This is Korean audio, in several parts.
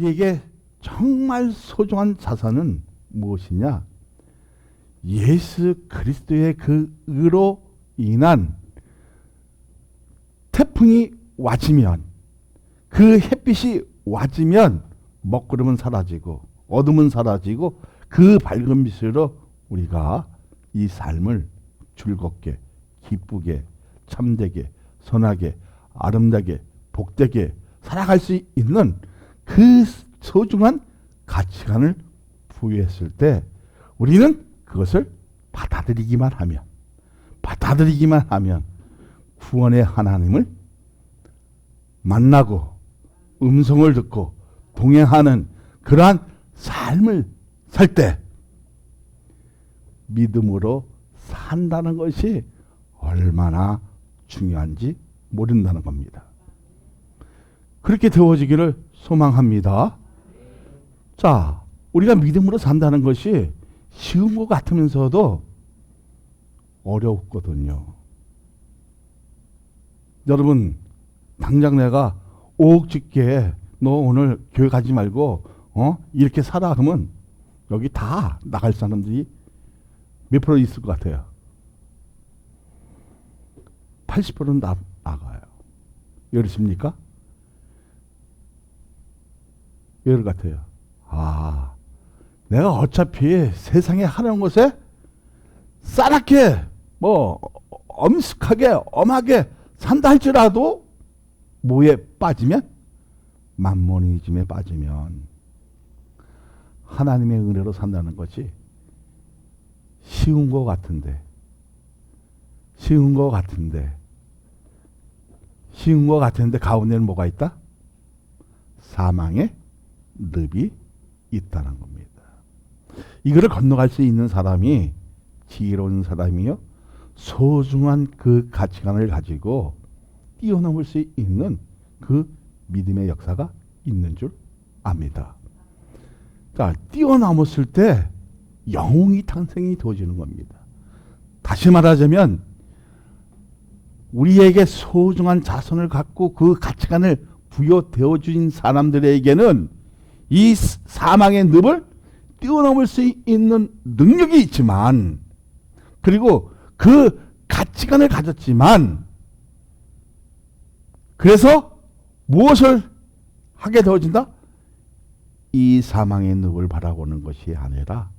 우리에게 정말 소중한 자산은 무엇이냐? 예수 그리스도의 그 의로 인한 태풍이 와지면, 그 햇빛이 와지면 먹구름은 사라지고 어둠은 사라지고 그 밝은 빛으로 우리가 이 삶을 즐겁게, 기쁘게, 참되게, 선하게, 아름다게, 복되게 살아갈 수 있는 그 소중한 가치관을 부여했을 때 우리는 그것을 받아들이기만 하면 구원의 하나님을 만나고 음성을 듣고 동행하는 그러한 삶을 살 때 믿음으로 산다는 것이 얼마나 중요한지 모른다는 겁니다. 그렇게 되어지기를 소망합니다. 자, 우리가 믿음으로 산다는 것이 쉬운 것 같으면서도 어렵거든요. 여러분, 당장 내가 5억 줄게, 너 오늘 교회 가지 말고 이렇게 살아 하면 여기 다 나갈 사람들이 몇 프로 있을 것 같아요? 80%는 나가요. 왜 그렇습니까? 왜 그럴 것 같아요? 내가 어차피 세상에 하는 것에 싸납게 엄숙하게 엄하게 산다 할지라도 뭐에 빠지면? 만모니즘에 빠지면 하나님의 은혜로 산다는 것이 쉬운 것 같은데 가운데는 뭐가 있다? 사망의 늪이 있다는 겁니다. 이거를 건너갈 수 있는 사람이 지혜로운 사람이요, 소중한 그 가치관을 가지고 뛰어넘을 수 있는 그 믿음의 역사가 있는 줄 압니다. 자, 뛰어넘었을 때 영웅이 탄생이 되어지는 겁니다. 다시 말하자면 우리에게 소중한 자손을 갖고 그 가치관을 부여되어 준 사람들에게는 이 사망의 늪을 뛰어넘을 수 있는 능력이 있지만, 그리고 그 가치관을 가졌지만, 그래서 무엇을 하게 되어진다? 이 사망의 늪을 바라보는 것이 아니라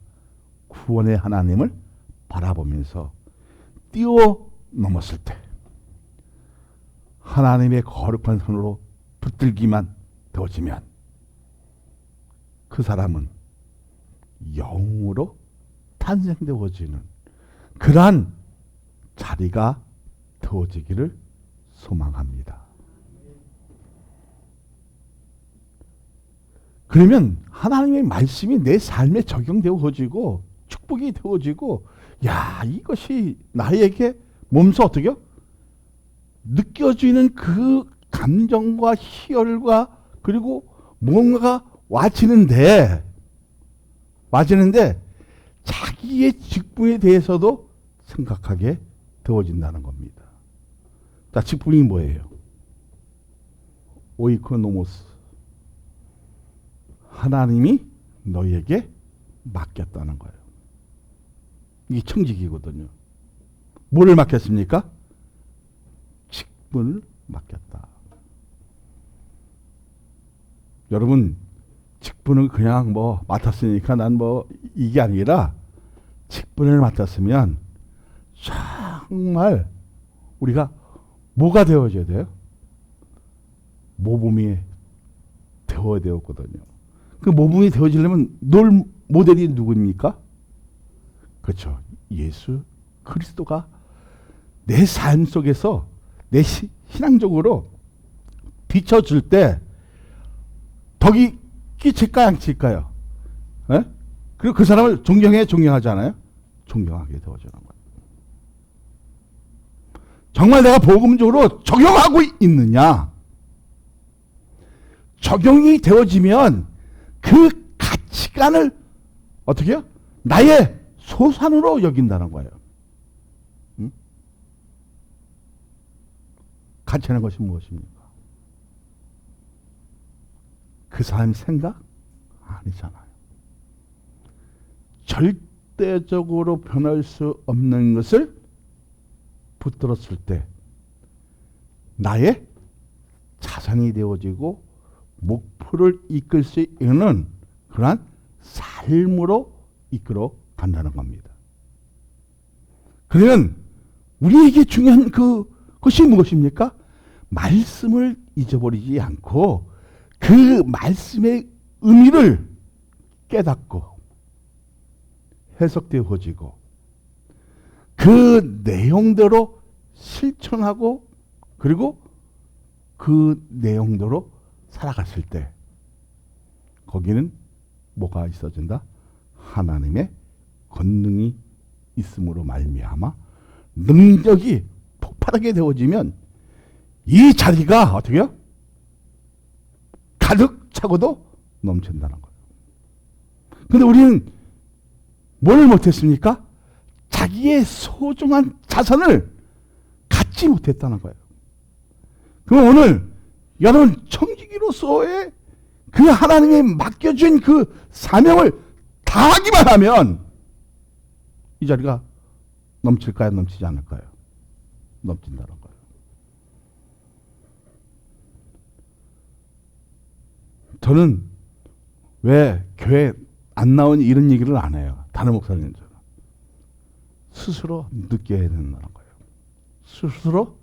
구원의 하나님을 바라보면서 뛰어넘었을 때 하나님의 거룩한 손으로 붙들기만 되어지면 그 사람은 영으로 탄생되어지는 그러한 자리가 되어지기를 소망합니다. 그러면 하나님의 말씀이 내 삶에 적용되어지고 축복이 되어지고, 이것이 나에게 몸소 어떻게요? 느껴지는 그 감정과 희열과 그리고 뭔가가 와지는데 자기의 직분에 대해서도 생각하게 되어진다는 겁니다. 자, 직분이 뭐예요? 오이코노모스. 하나님이 너희에게 맡겼다는 거예요. 이게 청직이거든요. 뭐를 맡겼습니까? 직분을 맡겼다. 여러분, 직분을 그냥 맡았으니까 난 이게 아니라 직분을 맡았으면 정말 우리가 뭐가 되어져야 돼요? 모범이 되어야 되었거든요. 그 모범이 되어지려면 롤 모델이 누구입니까? 그렇죠. 예수 그리스도가 내 삶 속에서 내 신앙적으로 비춰줄 때 덕이 끼칠까요, 안 칠까요? 네? 그리고 그 사람을 존경하지 않아요? 존경하게 되어지는 거예요. 정말 내가 복음적으로 적용하고 있느냐? 적용이 되어지면 그 가치관을 어떻게 해요? 나의 소산으로 여긴다는 거예요. 응? 가치라는 것이 무엇입니까? 그 사람 생각? 아니잖아요. 절대적으로 변할 수 없는 것을 붙들었을 때 나의 자산이 되어지고 목표를 이끌 수 있는 그러한 삶으로 이끌어 간다는 겁니다. 그러면 우리에게 중요한 그것이 무엇입니까? 말씀을 잊어버리지 않고 그 말씀의 의미를 깨닫고 해석되어지고 그 내용대로 실천하고 그리고 그 내용대로 살아갔을 때 거기는 뭐가 있어진다? 하나님의 권능이 있음으로 말미암아 능력이 폭발하게 되어지면 이 자리가 어떻게 해요? 가득 차고도 넘친다는 거예요. 근데 우리는 뭘 못했습니까? 자기의 소중한 자산을 갖지 못했다는 거예요. 그럼 오늘 여러분 청지기로서의 그 하나님이 맡겨준 그 사명을 다하기만 하면 이 자리가 넘칠까요? 넘치지 않을까요? 넘친다는 거예요. 저는 왜 교회 안 나오니 이런 얘기를 안 해요. 다른 목사님들은. 스스로 느껴야 된다는 거예요. 스스로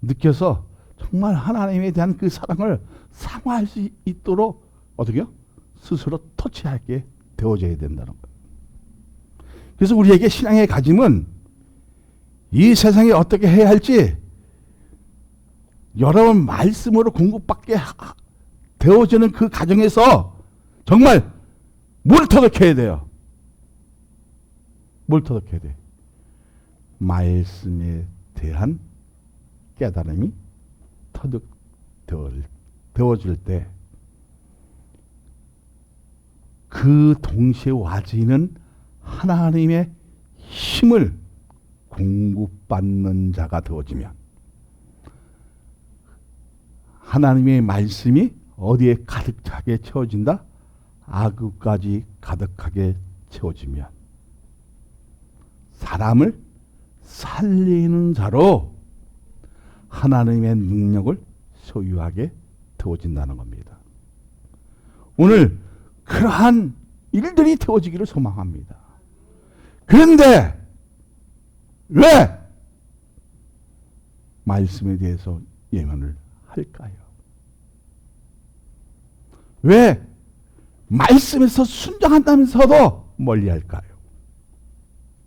느껴서 정말 하나님에 대한 그 사랑을 사모할 수 있도록 어떻게요? 스스로 터치하게 되어져야 된다는 거예요. 그래서 우리에게 신앙의 가짐은 이 세상에 어떻게 해야 할지 여러분 말씀으로 공급받게 되어지는 그 과정에서 정말 뭘 터득해야 돼요? 뭘 터득해야 돼? 말씀에 대한 깨달음이 터득되어질 때 그 동시에 와지는 하나님의 힘을 공급받는 자가 되어지면 하나님의 말씀이 어디에 가득하게 채워진다? 아구까지 가득하게 채워지면 사람을 살리는 자로 하나님의 능력을 소유하게 되어진다는 겁니다. 오늘 그러한 일들이 되어지기를 소망합니다. 그런데 왜 말씀에 대해서 예언을 할까요? 왜 말씀에서 순종한다면서도 멀리할까요?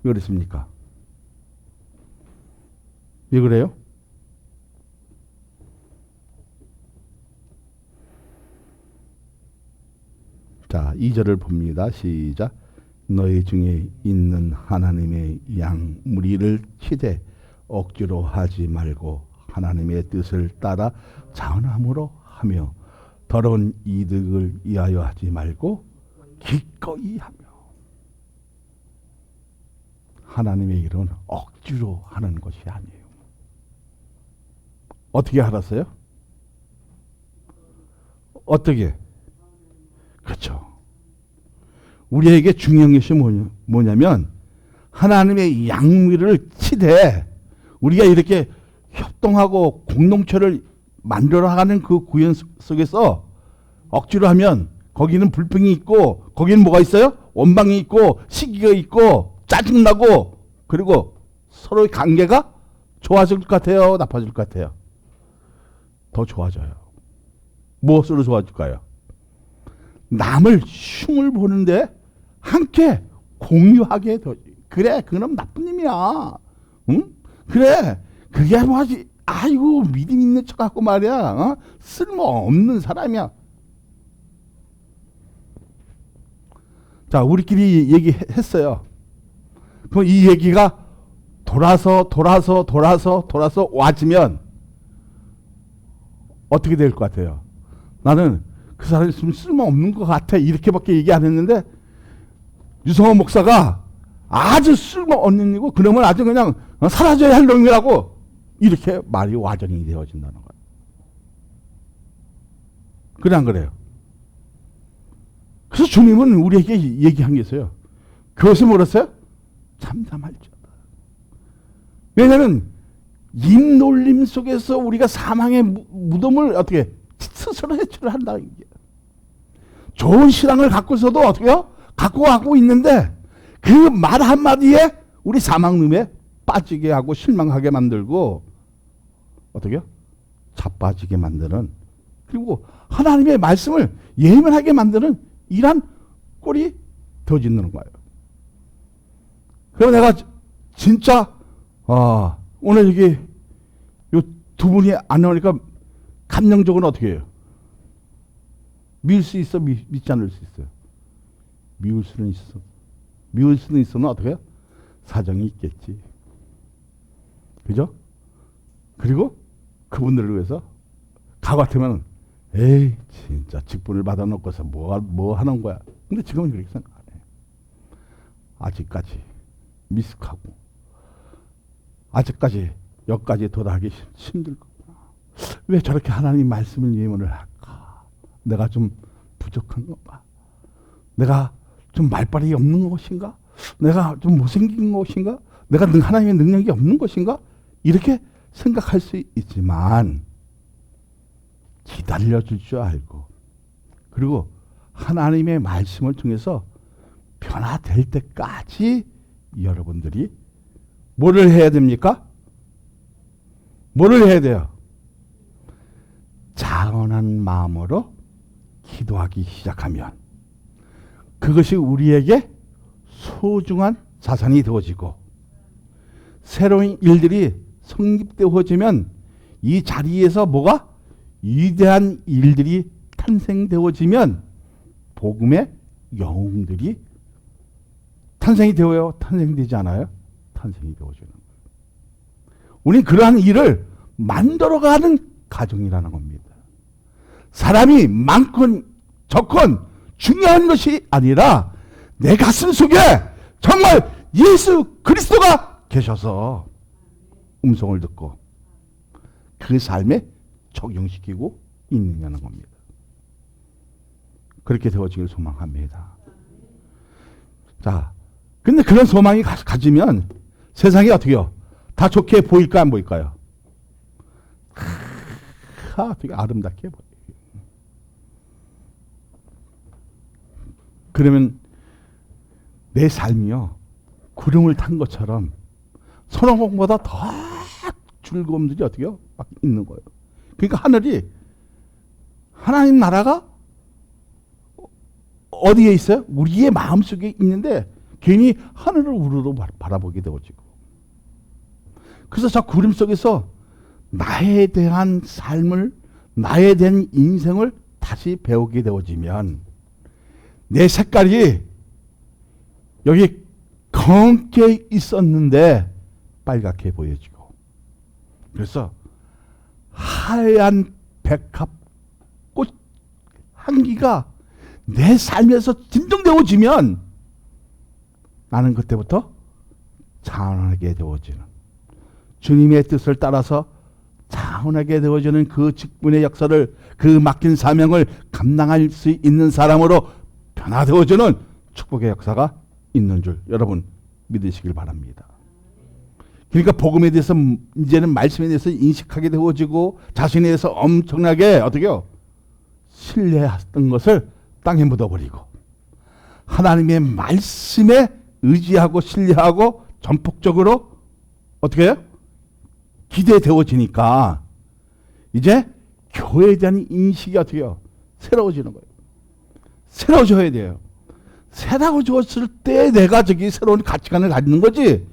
왜 그렇습니까? 왜 그래요? 자, 2절을 봅니다. 시작. 너희 중에 있는 하나님의 양 무리를 치되 억지로 하지 말고 하나님의 뜻을 따라 자원함으로 하며 더러운 이득을 위하여 하지 말고 기꺼이 하며. 하나님의 일은 억지로 하는 것이 아니에요. 어떻게 알았어요? 어떻게? 그렇죠. 우리에게 중요한 것이 뭐냐면 하나님의 양미를 치되 우리가 이렇게 협동하고 공동체를 만들어가는 그 구현 속에서 억지로 하면 거기는 불평이 있고 거기는 뭐가 있어요? 원망이 있고 시기가 있고 짜증나고 그리고 서로의 관계가 좋아질 것 같아요? 나빠질 것 같아요? 더 좋아져요. 무엇으로 좋아질까요? 남을 흉을 보는데 함께 공유하게 되. 그래, 그놈 나쁜 놈이야. 응? 그래, 그게 뭐지? 아이고 믿음 있는 척하고 말이야. 어? 쓸모없는 사람이야. 자, 우리끼리 얘기했어요. 그럼 이 얘기가 돌아서 와지면 어떻게 될 것 같아요? 나는 그 사람이 있으면 쓸모없는 것 같아. 이렇게밖에 얘기 안 했는데 유성호 목사가 아주 쓸모없는 이고 그러면 아주 그냥 사라져야 할 놈이라고 이렇게 말이 와전이 되어진다는 거예요. 그래 안 그래요? 그래서 주님은 우리에게 얘기한 게 있어요. 그것을 뭐랬어요? 잠잠할지어다. 왜냐하면 입놀림 속에서 우리가 사망의 무덤을 어떻게 스스로 해체를 한다. 좋은 신앙을 갖고서도 어떻게요? 갖고 있는데 그 말 한마디에 우리 사망lum에 빠지게 하고 실망하게 만들고 어떻게요? 자빠지게 만드는, 그리고 하나님의 말씀을 예민하게 만드는 이런 꼴이 되어지는 거예요. 그래서 내가 진짜 오늘 이게 요 두 분이 안 나오니까 감정적으로 어떻게 해요? 미울 수 있어? 믿지 않을 수 있어요? 미울 수는 있어. 미울 수는 있으면 어떻게 해요? 사정이 있겠지. 그죠? 그리고 그분들을 위해서 가 같으면 에이 진짜 직분을 받아놓고서 뭐 하는 거야. 근데 지금은 그렇게 생각 안 해요. 아직까지 미숙하고 아직까지 여기까지 도달하기 힘들 거구나. 왜 저렇게 하나님 말씀을 예언을 할까? 내가 좀 부족한 건가? 내가 좀 말발이 없는 것인가? 내가 좀 못생긴 것인가? 내가 하나님의 능력이 없는 것인가? 이렇게 생각할 수 있지만 기다려줄 줄 알고, 그리고 하나님의 말씀을 통해서 변화될 때까지 여러분들이 뭐를 해야 됩니까? 뭐를 해야 돼요? 자원한 마음으로 기도하기 시작하면 그것이 우리에게 소중한 자산이 되어지고, 새로운 일들이 성립되어지면 이 자리에서 뭐가? 위대한 일들이 탄생되어지면 복음의 영웅들이 탄생이 되어요? 탄생되지 않아요? 탄생이 되어지는 거예요. 우리는 그러한 일을 만들어가는 가정이라는 겁니다. 사람이 많건 적건 중요한 것이 아니라 내 가슴 속에 정말 예수 그리스도가 계셔서 음성을 듣고 그 삶에 적용시키고 있느냐는 겁니다. 그렇게 되어지길 소망합니다. 자, 근데 그런 소망이 가지면 세상이 어떻게요? 다 좋게 보일까 안 보일까요? 되게 아름답게 보여요. 그러면 내 삶이요 구름을 탄 것처럼 선홍공보다 더 즐거움들이 어떻게요? 막 있는 거예요. 그러니까 하늘이, 하나님 나라가 어디에 있어요? 우리의 마음속에 있는데 괜히 하늘을 우러러 바라보게 되어지고, 그래서 저 구름 속에서 나에 대한 삶을, 나에 대한 인생을 다시 배우게 되어지면 내 색깔이 여기 검게 있었는데 빨갛게 보여지고, 그래서 하얀 백합 꽃 향기가 내 삶에서 진정되어지면 나는 그때부터 자원하게 되어지는, 주님의 뜻을 따라서 자원하게 되어지는 그 직분의 역사를, 그 맡긴 사명을 감당할 수 있는 사람으로 변화되어지는 축복의 역사가 있는 줄 여러분 믿으시길 바랍니다. 그러니까 복음에 대해서 이제는 말씀에 대해서 인식하게 되어지고 자신에 대해서 엄청나게 어떻게요? 신뢰했던 것을 땅에 묻어버리고 하나님의 말씀에 의지하고 신뢰하고 전폭적으로 어떻게 해요? 기대되어지니까 이제 교회에 대한 인식이 어떻게 해요? 새로워지는 거예요. 새로워져야 돼요. 새로워졌을 때 내가 저기 새로운 가치관을 가지는 거지.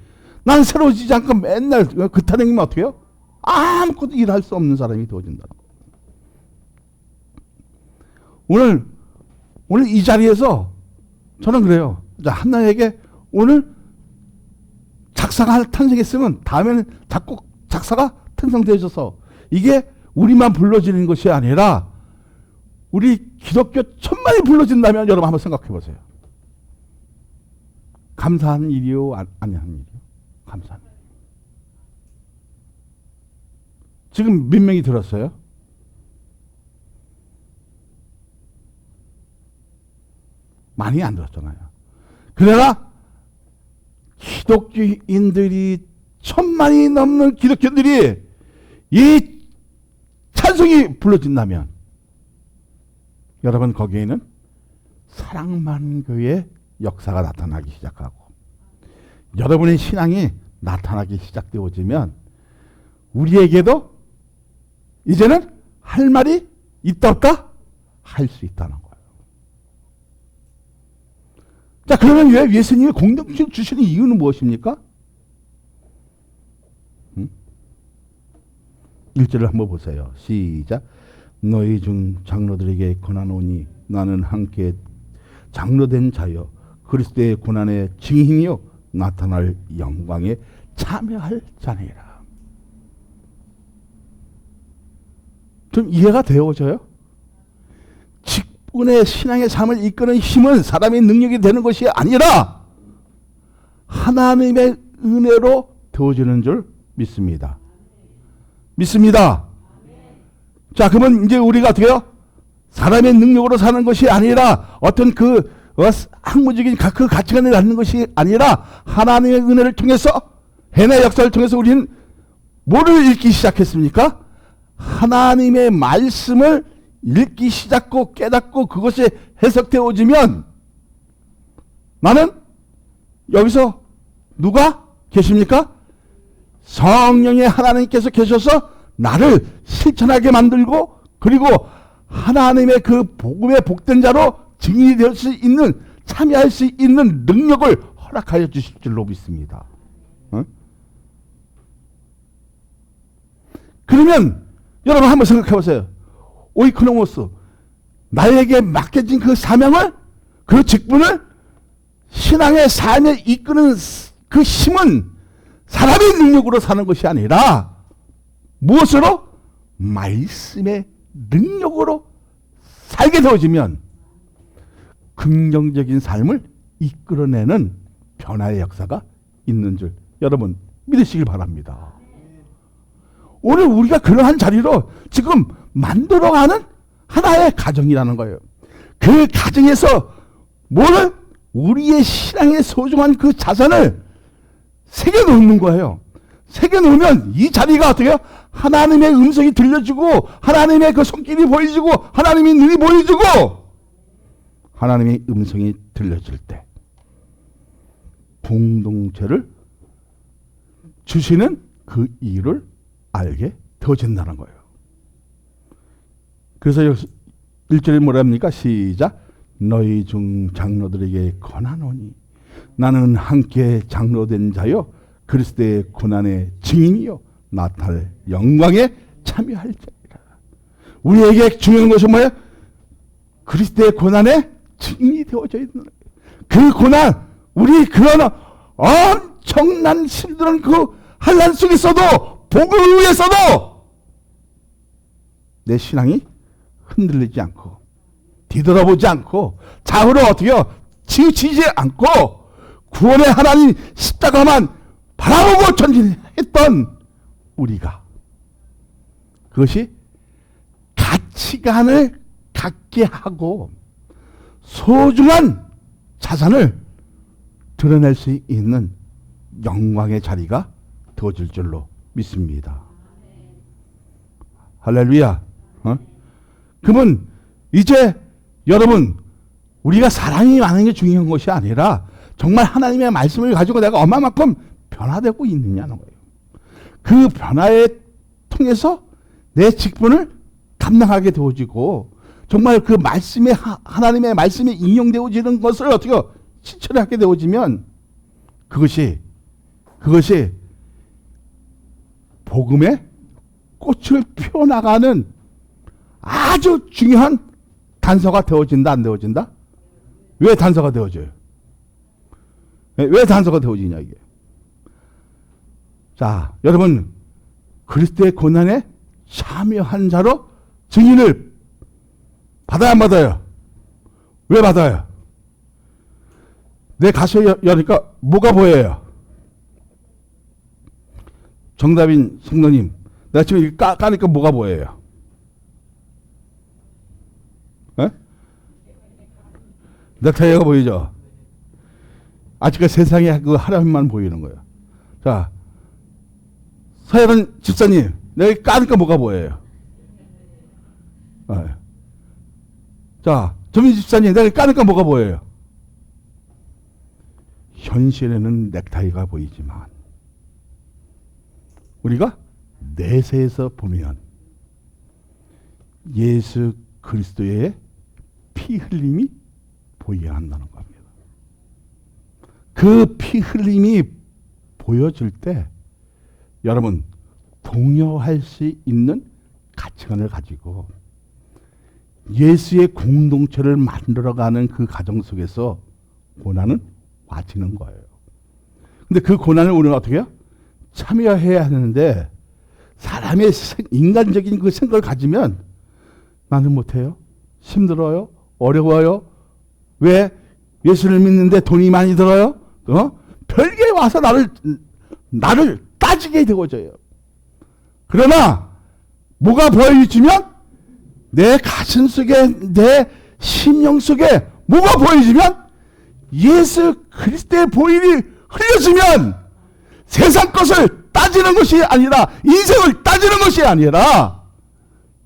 난 새로워지지 않고 맨날 그 타령이면 어떻게 해요? 아무것도 일할 수 없는 사람이 되어진다는 거예요. 오늘 이 자리에서 저는 그래요. 한나에게 오늘 작사가 탄생했으면 다음에는 작곡 작사가 탄생되어져서 이게 우리만 불러지는 것이 아니라 우리 기독교 천만이 불러진다면 여러분 한번 생각해 보세요. 감사한 일이요? 아니한 일이요? 감사한 일. 지금 몇 명이 들었어요? 많이 안 들었잖아요. 그러나 기독교인들이 1000만이 넘는 기독교인들이 이 찬송이 불러진다면 여러분 거기에는 사랑만교의 역사가 나타나기 시작하고 여러분의 신앙이 나타나기 시작되어지면 우리에게도 이제는 할 말이 있다 없다? 할 수 있다는 거예요. 자, 그러면 왜 예수님이 공동체 주시는 이유는 무엇입니까? 1절을 한번 보세요. 시작. 너희 중 장로들에게 권하노니 나는 함께 장로된 자여 그리스도의 고난의 증인이요 나타날 영광에 참여할 자니라. 좀 이해가 되어져요? 직분의 신앙의 삶을 이끄는 힘은 사람의 능력이 되는 것이 아니라 하나님의 은혜로 되어지는 줄 믿습니다. 믿습니다. 자, 그러면 이제 우리가 어떻게 해요? 사람의 능력으로 사는 것이 아니라 어떤 그 학문적인 그 가치관을 갖는 것이 아니라 하나님의 은혜를 통해서 해내 역사를 통해서 우리는 뭐를 읽기 시작했습니까? 하나님의 말씀을 읽기 시작하고 깨닫고 그것이 해석되어지면 나는 여기서 누가 계십니까? 성령의 하나님께서 계셔서 나를 실천하게 만들고 그리고 하나님의 그 복음의 복된 자로 증인이 될 수 있는 참여할 수 있는 능력을 허락하여 주실 줄로 믿습니다. 어? 그러면 여러분 한번 생각해 보세요. 오이코노모스 나에게 맡겨진 그 사명을 그 직분을 신앙의 삶에 이끄는 그 힘은 사람의 능력으로 사는 것이 아니라 무엇으로? 말씀의 능력으로 살게 되어지면 긍정적인 삶을 이끌어내는 변화의 역사가 있는 줄 여러분 믿으시길 바랍니다. 오늘 우리가 그러한 자리로 지금 만들어가는 하나의 가정이라는 거예요. 그 가정에서 뭐를? 우리의 신앙의 소중한 그 자산을 새겨놓는 거예요. 새겨놓으면 이 자리가 어떻게 해요? 하나님의 음성이 들려주고 하나님의 그 손길이 보여주고 하나님의 눈이 보여주고 하나님의 음성이 들려질 때 공동체를 주시는 그 이유를 알게 되어진다는 거예요. 그래서 1절에 뭐라 합니까? 시작. 너희 중 장로들에게 권하노니 나는 함께 장로된 자요 그리스도의 고난의 증인이요 나타날 영광에 참여할 자이라. 우리에게 중요한 것은 뭐예요? 그리스도의 고난의 증인이 되어져 있는 그 고난, 우리 그런 엄청난 힘든 그 환난 속에서도 복음을 위해서도 내 신앙이 흔들리지 않고 뒤돌아보지 않고 좌우로 어떻게요? 치우치지 않고 구원의 하나님 십자가만 바라보고 전진했던 우리가 그것이 가치관을 갖게 하고 소중한 자산을 드러낼 수 있는 영광의 자리가 되어질 줄로 믿습니다. 할렐루야. 그러면 이제 여러분 우리가 사랑이 많은 게 중요한 것이 아니라 정말 하나님의 말씀을 가지고 내가 얼마만큼 변화되고 있느냐는 거예요. 그 변화에 통해서 내 직분을 감당하게 되어지고 정말 그 말씀에 하나님의 말씀이 인용되어지는 것을 어떻게 실천하게 되어지면 그것이 복음의 꽃을 피워나가는 아주 중요한 단서가 되어진다 안 되어진다? 왜 단서가 되어져요? 왜 단서가 되어지냐 이게. 자, 여러분 그리스도의 고난에 참여한 자로 증인을 받아야 안 받아요? 왜 받아요? 내 가슴에 여니까 뭐가 보여요? 정답인 성도님, 내가 지금 까니까 뭐가 보여요? 에? 넥타이가 보이죠? 아직까지 세상에 그 하나님만 보이는 거예요. 자, 서혜란 집사님, 내가 까니까 뭐가 보여요? 네. 자, 조민 집사님, 내가 까니까 뭐가 보여요? 현실에는 넥타이가 보이지만 우리가 내세에서 보면 예수 그리스도의 피 흘림이 보여야 한다는 겁니다. 그 피 흘림이 보여질 때 여러분 동요할 수 있는 가치관을 가지고 예수의 공동체를 만들어가는 그 과정 속에서 고난은 와지는 거예요. 근데 그 고난을 우리는 어떻게 해요? 참여해야 하는데 사람의 인간적인 그 생각을 가지면 나는 못해요. 힘들어요. 어려워요. 왜? 예수를 믿는데 돈이 많이 들어요. 별게 와서 나를 따지게 되어져요. 그러나 뭐가 보여지면 내 가슴 속에 내 심령 속에 뭐가 보여지면 예수 그리스도의 보혈이 흘려지면 세상 것을 따지는 것이 아니라 인생을 따지는 것이 아니라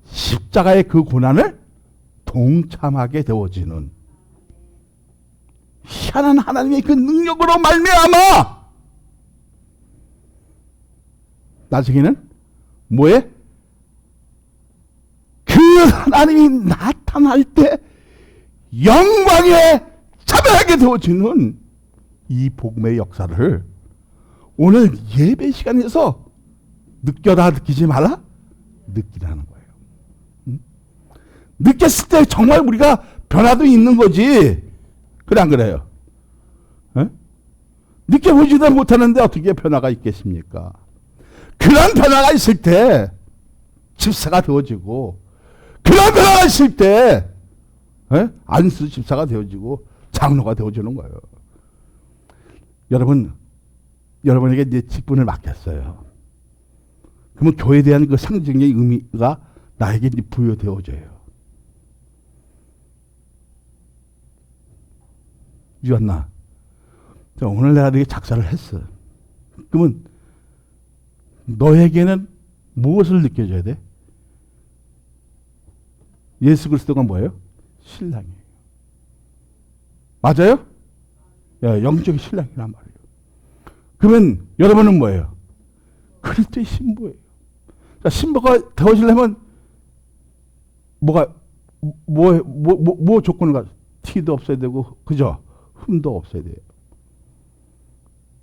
십자가의 그 고난을 동참하게 되어지는 희한한 하나님의 그 능력으로 말미암아 나중에는 뭐에? 그 하나님이 나타날 때 영광에 참여하게 되어지는 이 복음의 역사를 오늘 예배 시간에서 느껴라 느끼지 말라 느끼라는 거예요. 응? 느꼈을 때 정말 우리가 변화도 있는 거지. 그래 안 그래요? 에? 느껴보지도 못하는데 어떻게 변화가 있겠습니까? 그런 변화가 있을 때 집사가 되어지고 그런 변화가 있을 때 안수 집사가 되어지고 장로가 되어지는 거예요. 여러분에게 이제 직분을 맡겼어요. 그러면 교회에 대한 그 상징의 의미가 나에게 이제 부여되어져요. 유한나, 오늘 내가 이렇게 작사를 했어. 그러면 너에게는 무엇을 느껴져야 돼? 예수 그리스도가 뭐예요? 신랑이에요. 맞아요? 야, 영적인 신랑이란 말이에요. 그러면 여러분은 뭐예요? 그리스도의 신부예요. 자, 신부가 되어지려면 뭐 조건을 가져? 티도 없어야 되고, 그죠? 흠도 없어야 돼요.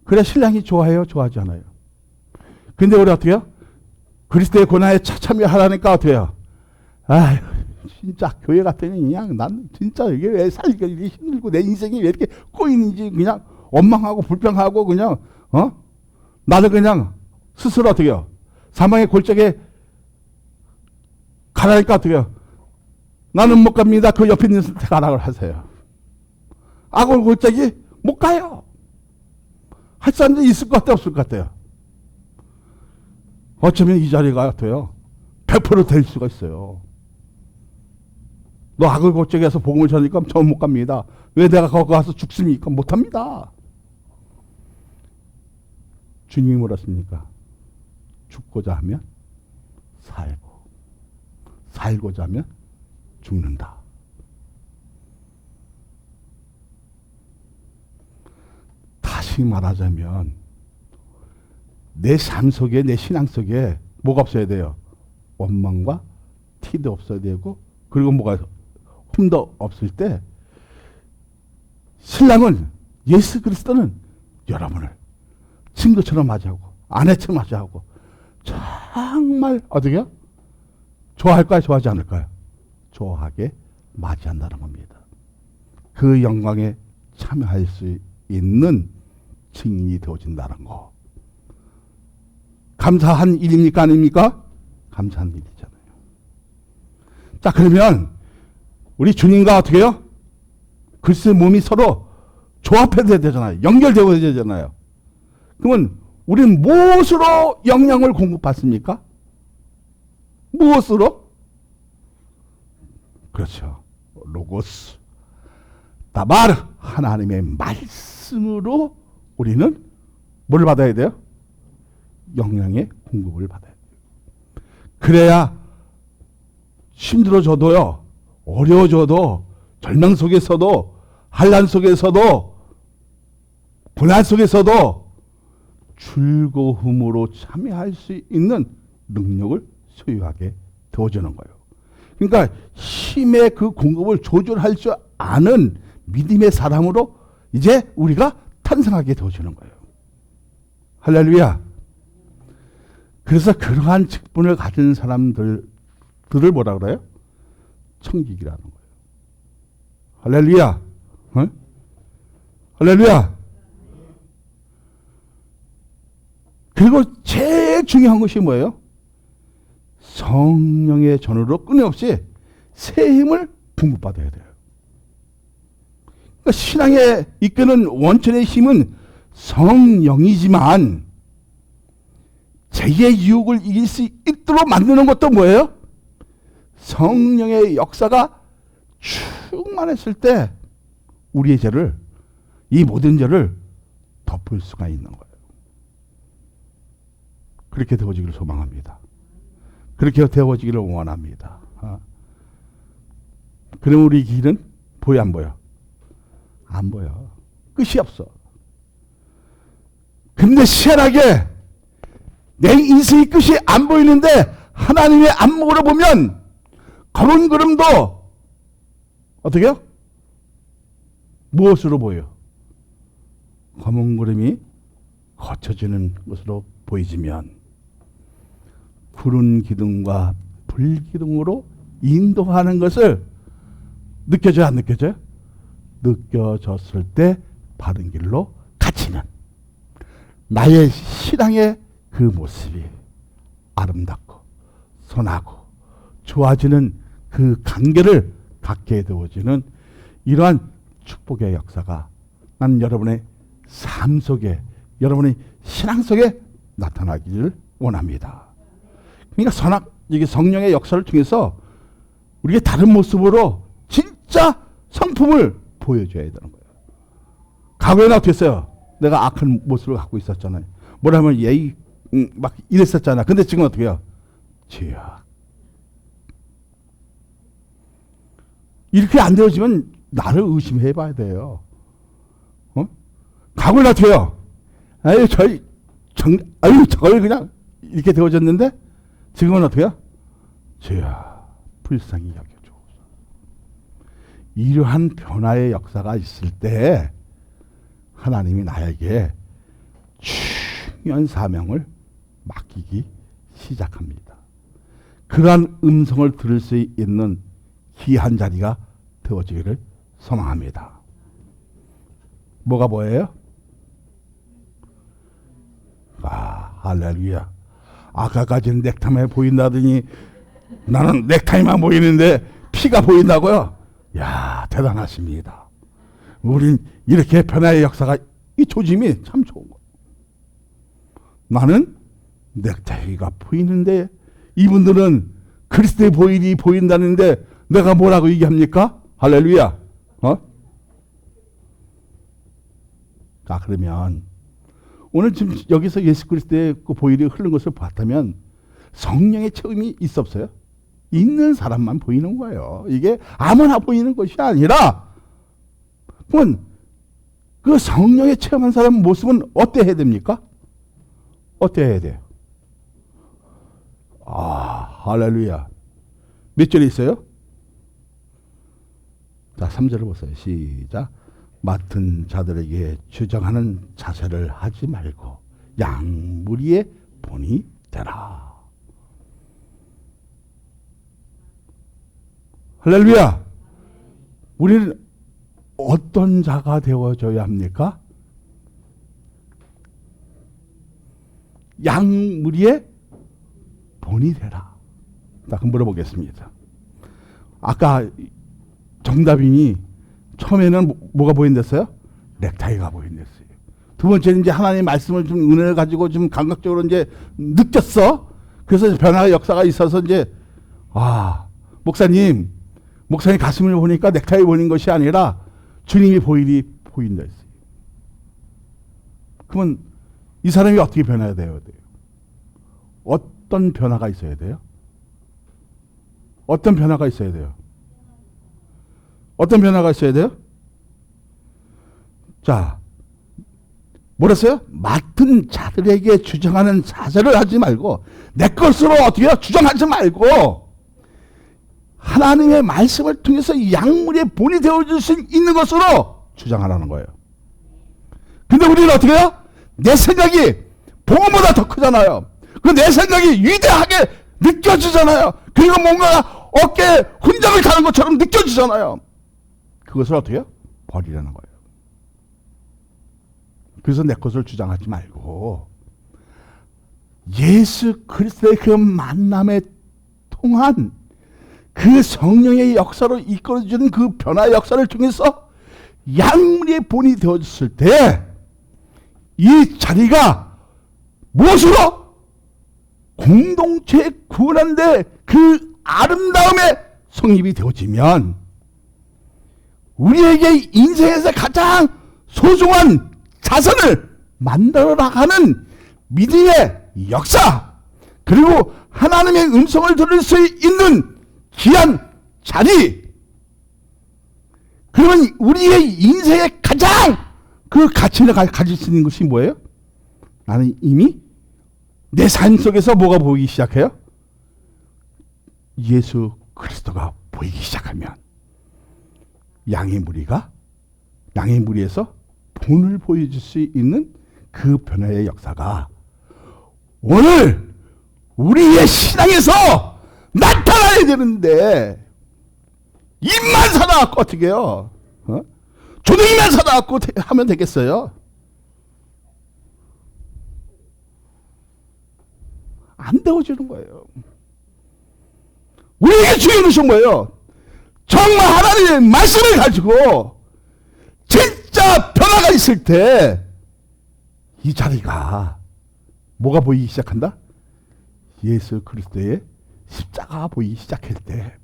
그래 신랑이 좋아해요? 좋아하지 않아요? 근데 우리 어떻게 해요? 그리스도의 고난에 참여하라니까 어떻게 해요? 아유, 진짜 교회 같으니 그냥 난 진짜 이게 왜 살기가 이렇게 힘들고 내 인생이 왜 이렇게 꼬이는지 그냥 원망하고 불평하고 그냥 나를 그냥 스스로 어떻게 해요? 사망의 골짜기에 가라니까 어떻게 해요? 나는 못 갑니다. 그 옆에 있는 선택 가라고 하세요. 악을 골짜기 못 가요. 할 사람들이 있을 것 같아요? 없을 것 같아요? 어쩌면 이 자리가 어때요? 100% 될 수가 있어요. 너 악을 골짜기에서 복음을 전하니까 저 못 갑니다. 왜 내가 거기 가서 죽습니까? 못 합니다. 주님이 뭐랬습니까? 죽고자 하면 살고, 살고자 하면 죽는다. 다시 말하자면 내 삶 속에 내 신앙 속에 뭐가 없어야 돼요? 원망과 티도 없어야 되고 그리고 뭐가 흠도 없을 때 신랑은 예수 그리스도는 여러분을 친구처럼 맞이하고 아내처럼 맞이하고 정말 어떻게요? 좋아할까요? 좋아하지 않을까요? 좋아하게 맞이한다는 겁니다. 그 영광에 참여할 수 있는 증인이 되어진다는 거. 감사한 일입니까? 아닙니까? 감사한 일이잖아요. 자, 그러면 우리 주님과 어떻게 해요? 그리스도의 몸이 서로 조합해야 되잖아요. 연결되어야 되잖아요. 그러면 우리는 무엇으로 영향을 공급받습니까? 무엇으로? 그렇죠. 로고스. 다바르 하나님의 말씀으로 우리는 뭘 받아야 돼요? 영양의 공급을 받아야 돼요. 그래야 힘들어져도요, 어려워져도, 절망 속에서도, 환난 속에서도, 고난 속에서도 즐거움으로 참여할 수 있는 능력을 소유하게 되어주는 거예요. 그러니까 힘의 그 공급을 조절할 줄 아는 믿음의 사람으로 이제 우리가 탄생하게 되어주는 거예요. 할렐루야. 그래서 그러한 직분을 가진 사람들을 뭐라 그래요? 청지기라는 거예요. 할렐루야. 어? 할렐루야. 그리고 제일 중요한 것이 뭐예요? 성령의 전으로 끊임없이 새 힘을 공급받아야 돼요. 그러니까 신앙에 이끄는 원천의 힘은 성령이지만 죄의 유혹을 이길 수 있도록 만드는 것도 뭐예요? 성령의 역사가 충만했을 때 우리의 죄를, 이 모든 죄를 덮을 수가 있는 거예요. 그렇게 되어지기를 소망합니다. 그렇게 되어지기를 원합니다. 그럼 우리 길은 보여 안 보여? 안 보여. 끝이 없어. 근데 희한하게 내 인생의 끝이 안 보이는데 하나님의 안목으로 보면 걸은 걸음도 어떻게 해요? 무엇으로 보여요? 검은 구름이 거쳐지는 것으로 보이지만 구름 기둥과 불 기둥으로 인도하는 것을 느껴져요? 안 느껴져요? 느껴졌을 때 바른 길로 갇히는 나의 신앙의 그 모습이 아름답고 선하고 좋아지는 그 관계를 갖게 되어지는 이러한 축복의 역사가 난 여러분의 삶 속에, 여러분의 신앙 속에 나타나기를 원합니다. 그러니까 이게 성령의 역사를 통해서 우리가 다른 모습으로 진짜 성품을 보여줘야 되는 거예요. 과거에는 어떻게 했어요? 내가 악한 모습을 갖고 있었잖아요. 뭐라면 예의 막 이랬었잖아. 근데 지금 어떻게 해요? 죄악. 이렇게 안 되어지면 나를 의심해 봐야 돼요. 과거에는 어떻게 해요? 아유, 저걸 그냥 이렇게 되어졌는데 지금은 어떻게 해요? 죄악, 불쌍히 여겨줘. 이러한 변화의 역사가 있을 때 하나님이 나에게 중요한 사명을 맡기기 시작합니다. 그러한 음성을 들을 수 있는 귀한 자리가 되어지기를 소망합니다. 뭐가 뭐예요? 할렐루야. 아까까지는 넥타이만 보인다더니 나는 넥타이만 보이는데 피가 보인다고요? 야, 대단하십니다. 우린 이렇게 변화의 역사가, 이 조짐이 참 좋은 거예요. 나는 넥타이가 보이는데 이분들은 그리스도의 보일이 보인다는데 내가 뭐라고 얘기합니까? 할렐루야. 그러면 오늘 지금 여기서 예수 그리스도의 그 보일이 흐르는 것을 봤다면 성령의 체험이 있어 없어요? 있는 사람만 보이는 거예요. 이게 아무나 보이는 것이 아니라 그러면 그 성령의 체험한 사람 모습은 어때 해야 됩니까? 어때 해야 돼요? 할렐루야. 몇 절에 있어요? 자, 3절을 보세요. 시작. 맡은 자들에게 주장하는 자세를 하지 말고 양무리의 본이 되라. 할렐루야. 우리는 어떤 자가 되어줘야 합니까? 양무리의 본이 되라. 자, 그럼 물어보겠습니다. 아까 정답인이 처음에는 뭐가 보인댔어요? 넥타이가 보인댔어요. 두 번째는 이제 하나님의 말씀을 좀 은혜를 가지고 좀 감각적으로 이제 느꼈어. 그래서 변화의 역사가 있어서 이제 목사님 가슴을 보니까 넥타이 보는 것이 아니라 주님이 보인다 했어요. 그러면 이 사람이 어떻게 변해야 돼요? 어떤 변화가 있어야 돼요? 어떤 변화가 있어야 돼요? 어떤 변화가 있어야 돼요? 자, 뭐랬어요? 맡은 자들에게 주장하는 자세를 하지 말고 내 것으로 어떻게 해요? 주장하지 말고 하나님의 말씀을 통해서 약물의 본이 되어줄 수 있는 것으로 주장하라는 거예요. 근데 우리는 어떻게 해요? 내 생각이 복음보다 더 크잖아요. 그 내 생각이 위대하게 느껴지잖아요. 그리고 뭔가 어깨에 훈장을 타는 것처럼 느껴지잖아요. 그것을 어떻게 해요? 버리라는 거예요. 그래서 내 것을 주장하지 말고 예수 그리스도의 그 만남에 통한 그 성령의 역사로 이끌어주는 그 변화의 역사를 통해서 약물의 본이 되어졌을 때 이 자리가 무엇으로? 공동체에 구원한데 그 아름다움의 성립이 되어지면 우리에게 인생에서 가장 소중한 자선을 만들어 나가는 믿음의 역사, 그리고 하나님의 음성을 들을 수 있는 귀한 자리, 그러면 우리의 인생의 가장 그 가치를 가질 수 있는 것이 뭐예요? 나는 이미 내 삶 속에서 뭐가 보이기 시작해요? 예수 그리스도가 보이기 시작하면 양의 무리에서 본을 보여줄 수 있는 그 변화의 역사가 오늘 우리의 신앙에서 나타나야 되는데 입만 살아갖고 어떻게 해요? 조용히만 살아갖고 하면 되겠어요? 안 되어지는 거예요. 우리에게 주여 놓으신 거예요. 정말 하나님의 말씀을 가지고 진짜 변화가 있을 때 이 자리가 뭐가 보이기 시작한다? 예수 그리스도의 십자가가 보이기 시작할 때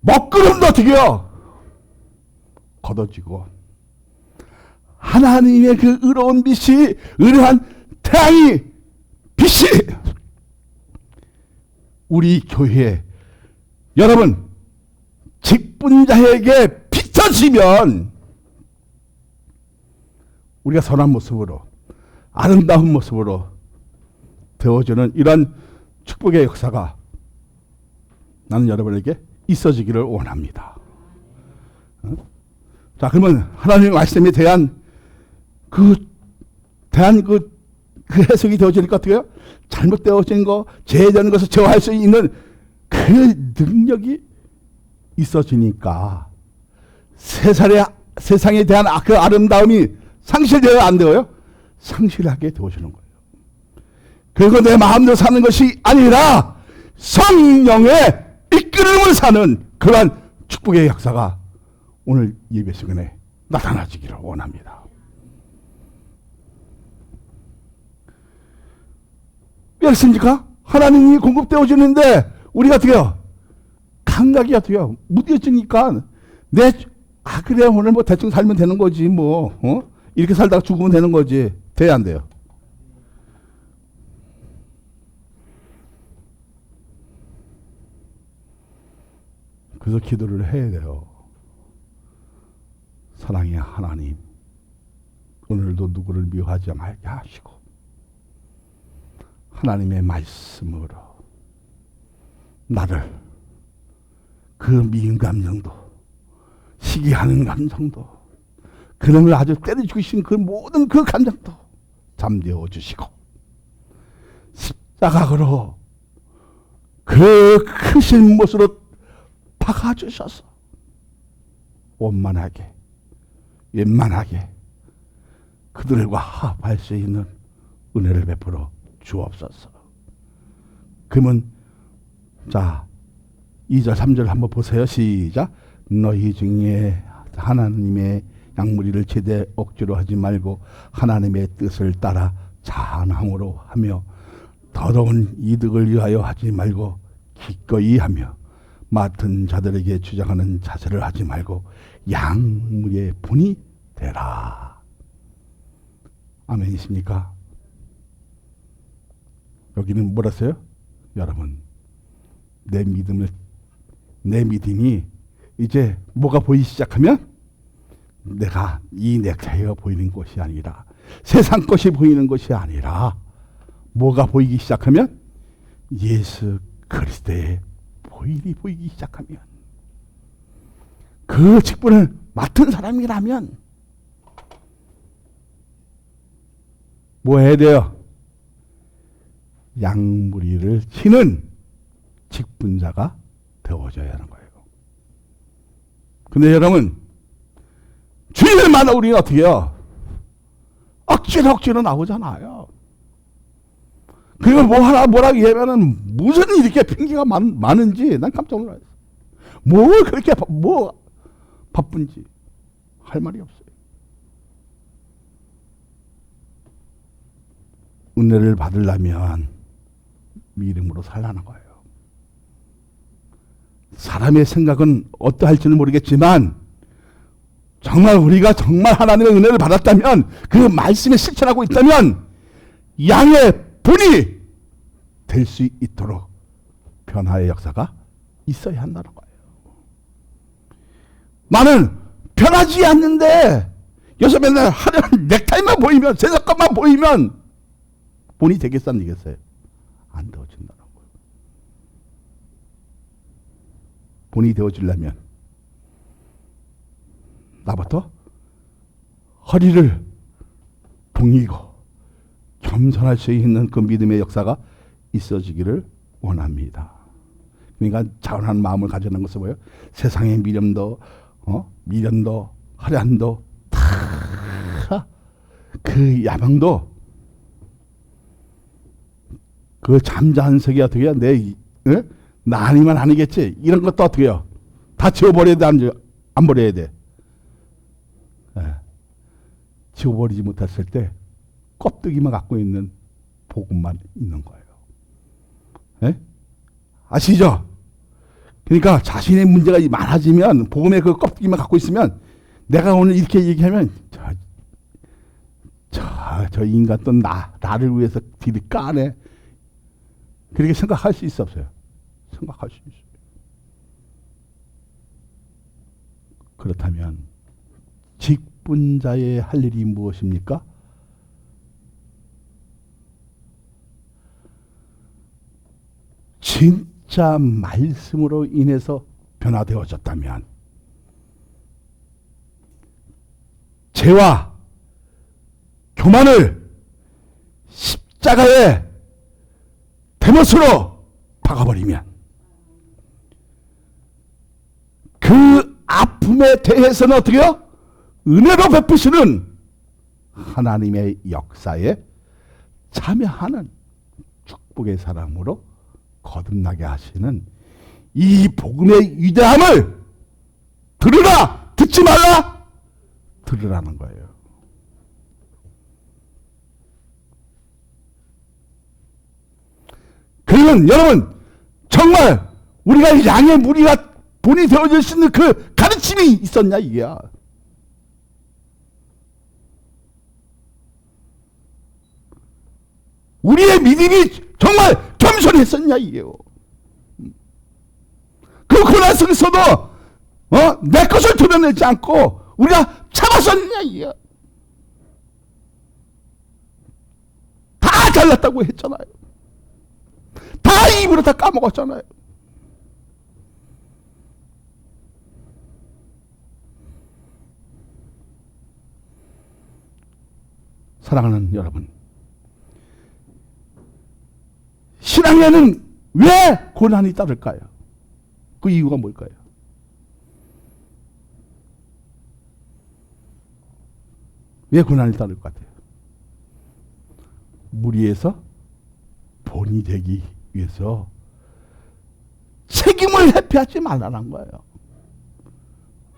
먹구름도 어떻게 해요? 걷어지고 하나님의 그 의로운 빛이 의로한 태양이 빛이 우리 교회에 여러분 직분자에게 비춰지면 우리가 선한 모습으로 아름다운 모습으로 되어주는 이런 축복의 역사가 나는 여러분에게 있어지기를 원합니다. 자, 그러면 하나님의 말씀에 대한 그 해석이 되어지니까 어떻게 해요? 잘못되어진 거, 죄되는 것을 제어할 수 있는 그 능력이 있어지니까 세상에 대한 그 아름다움이 상실되어야 안 되어요? 상실하게 되어지는 거예요. 그리고 내 마음대로 사는 것이 아니라 성령의 이끌음을 사는 그러한 축복의 역사가 오늘 예배 시간에 나타나지기를 원합니다. 왜 그렇습니까? 하나님이 공급되어지는데 우리가 어떻게 해요? 감각이 어떻게 해요? 무뎌지니까 그래 오늘 뭐 대충 살면 되는 거지 뭐 이렇게 살다가 죽으면 되는 거지. 돼야 안 돼요? 그래서 기도를 해야 돼요. 사랑의 하나님, 오늘도 누구를 미워하지 말게 하시고 하나님의 말씀으로 나를 그 미운 감정도 시기하는 감정도 그놈을 아주 때려 죽이신 그 모든 그 감정도 잠재워 주시고 십자가로 그 크신 못으로 박아주셔서 원만하게 웬만하게 그들과 합할 수 있는 은혜를 베풀어 주옵소서. 그러면 자 2절 3절 한번 보세요. 시작. 너희 중에 하나님의 약물이를 제대 억지로 하지 말고 하나님의 뜻을 따라 자랑으로 하며 더러운 이득을 위하여 하지 말고 기꺼이 하며 맡은 자들에게 주장하는 자세를 하지 말고 양무리의 본이 되라. 아멘이십니까? 여기는 뭐라어요? 여러분, 내 믿음이 이제 뭐가 보이기 시작하면 내가 이 넥타이가 보이는 것이 아니라, 세상 것이 보이는 것이 아니라, 뭐가 보이기 시작하면 예수 그리스도의 보일이 보이기 시작하면, 그 직분을 맡은 사람이라면 뭐 해야 돼요? 양무리를 치는 직분자가 되어져야 하는 거예요. 근데 여러분, 주일마다 우리는 어떻게 해요? 억지로 나오잖아요. 그리고 뭐 하나 뭐라고 얘기하면은 무슨 이렇게 핑계가 많은지 난 깜짝 놀랐어요. 뭘 그렇게 바쁜지 할 말이 없어요. 은혜를 받으려면 믿음으로 살라는 거예요. 사람의 생각은 어떠할지는 모르겠지만 정말 우리가 정말 하나님의 은혜를 받았다면, 그 말씀에 실천하고 있다면 양의 본이 될 수 있도록 변화의 역사가 있어야 한다는 거예요. 나는 변하지 않는데 여기서 맨날 하려는 넥타이만 보이면, 세상 것만 보이면 본이 되겠어, 안 되겠어요? 안 되어진다는 거예요. 본이 되어지려면 나부터 허리를 동이고 겸손할 수 있는 그 믿음의 역사가 있어지기를 원합니다. 그러니까 자원하는 마음을 가지는 것은 뭐예요? 세상의 미련도 화려함도 다 그 야망도, 그 잠자한 세계 어떻게 해야 나 아니면 아니겠지, 이런 것도 어떻게 해요? 다 지워버려야 돼, 안 버려야 돼? 지워버리지 못했을 때 껍데기만 갖고 있는 복음만 있는 거예요. 아시죠? 그러니까 자신의 문제가 많아지면, 복음의 그 껍데기만 갖고 있으면, 내가 오늘 이렇게 얘기하면 저 인간 또 나를 위해서 뒤를 까네, 그렇게 생각할 수 있어 없어요? 생각할 수 있어요. 그렇다면 직분자의 할 일이 무엇입니까? 진짜 말씀으로 인해서 변화되어졌다면, 죄와 교만을 십자가에 대못으로 박아버리면, 그 아픔에 대해서는 어떻게 해요? 은혜로 베푸시는 하나님의 역사에 참여하는 축복의 사람으로 거듭나게 하시는 이 복음의 위대함을 들으라! 듣지 말라! 들으라는 거예요. 그러면 여러분, 정말 우리가 양의 무리가 본이 되어질 수 있는 그 가르침이 있었냐, 이게야. 우리의 믿음이 정말 겸손했었냐, 이게요. 그 고난 속에서도 내 것을 드러내지 않고 우리가 참았었냐, 이게요. 다 잘났다고 했잖아요. 다 입으로 다 까먹었잖아요. 사랑하는 여러분, 신앙에는 왜 고난이 따를까요? 그 이유가 뭘까요? 왜 고난이 따를 것 같아요? 무리에서 본이 되기 위해서 책임을 회피하지 말라는 거예요.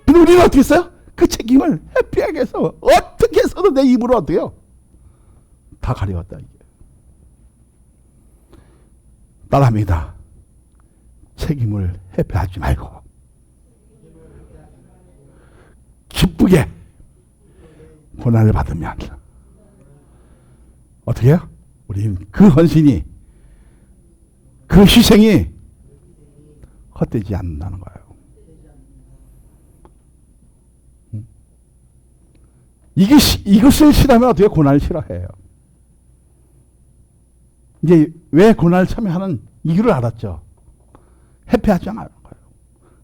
근데 우리는 어떻게 했어요? 그 책임을 회피하기 위해서 어떻게 해서도 내 입으로 어때요? 다 가려웠다, 이게. 따라합니다. 책임을 회피하지 말고 기쁘게 고난을 받으면 어떻게 해요? 우리는 그 헌신이, 그 희생이 헛되지 않는다는 거예요. 이것을 싫어하면 어떻게 고난을 싫어해요? 이제 왜 고난을 참여하는 이유를 알았죠. 회피하지 않아요.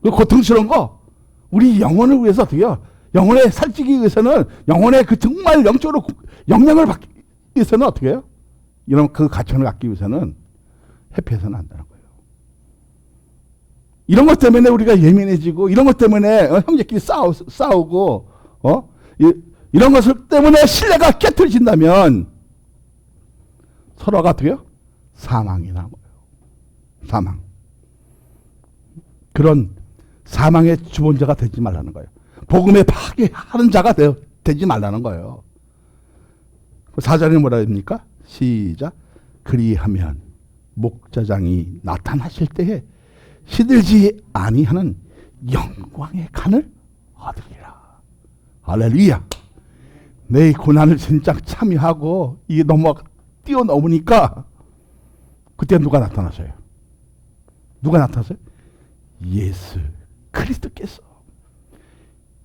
그 고통스러운 거, 우리 영혼을 위해서 어떻게 해요? 영혼에 살찌기 위해서는, 영혼에 그 정말 영적으로 영향을 받기 위해서는 어떻게 해요? 이런 그 가치관을 갖기 위해서는 회피해서는 안 되는 거예요. 이런 것 때문에 우리가 예민해지고, 이런 것 때문에 형제끼리 싸우고, 이런 것을 때문에 신뢰가 깨트려진다면 서로가 어떻게 해요? 사망이 나는 거예요. 사망. 그런 사망의 주본자가 되지 말라는 거예요. 복음에 파괴하는 자가 되지 말라는 거예요. 4절에 뭐라 합니까? 시작. 그리하면 목자장이 나타나실 때에 시들지 아니하는 영광의 간을 얻으리라. 할렐루야. 내 고난을 진짜 참여하고 이게 너무 뛰어넘으니까 그때 누가 나타나서요? 누가 나타났어요? 예수 그리스도께서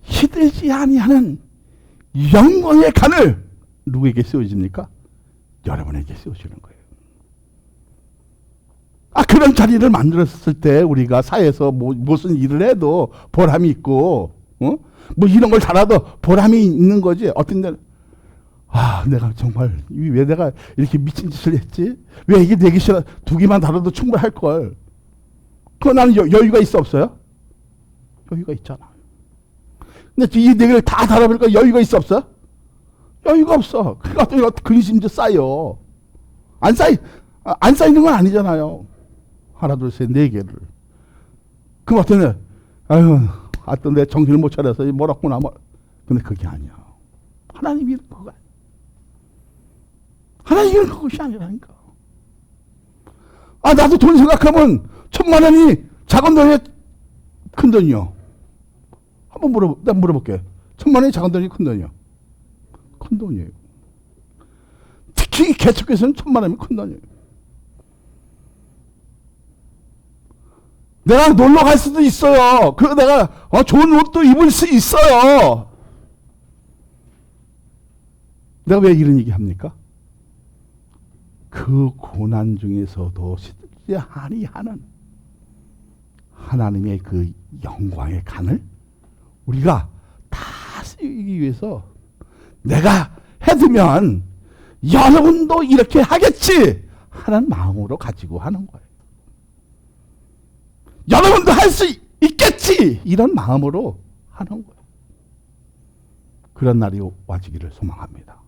시들지 아니하는 영광의 간을 누구에게 씌워집니까? 여러분에게 씌우시는 거예요. 그런 자리를 만들었을 때 우리가 사회에서 무슨 일을 해도 보람이 있고, 뭐 이런 걸 잘해도 보람이 있는 거지. 어떤 데는 내가 정말 왜 내가 이렇게 미친 짓을 했지? 왜 이게 내기 싫어? 2개만 다뤄도 충분할 걸. 그거 나는 여유가 있어 없어요? 여유가 있잖아. 근데 이 4개를 다 다뤄보니까 여유가 있어 없어? 여유가 없어. 그러니까 근심도 쌓여. 안 쌓이는 건 아니잖아요. 하나, 둘, 셋, 4개를. 그럼 어떤 애, 어떤 내 정신을 못 차려서 뭐라구나. 근데 그게 아니야. 하나님이 이런 거가. 하나님이 이런 것이 아니라니까. 나도 돈 생각하면 1,000만 원이 작은 돈이 큰 돈이요. 한번 내가 물어볼게. 1,000만 원이 작은 돈이 큰 돈이요. 큰 돈이에요. 특히 개척교회에서는 1,000만 원이면 큰 돈이에요. 내가 놀러 갈 수도 있어요. 그리고 내가 좋은 옷도 입을 수 있어요. 내가 왜 이런 얘기 합니까? 그 고난 중에서도 시들지 아니하는 하나님의 그 영광의 간을 우리가 다 쓰기 위해서 내가 해두면 여러분도 이렇게 하겠지 하는 마음으로 가지고 하는 거예요. 여러분도 할 수 있겠지 이런 마음으로 하는 거예요. 그런 날이 와지기를 소망합니다.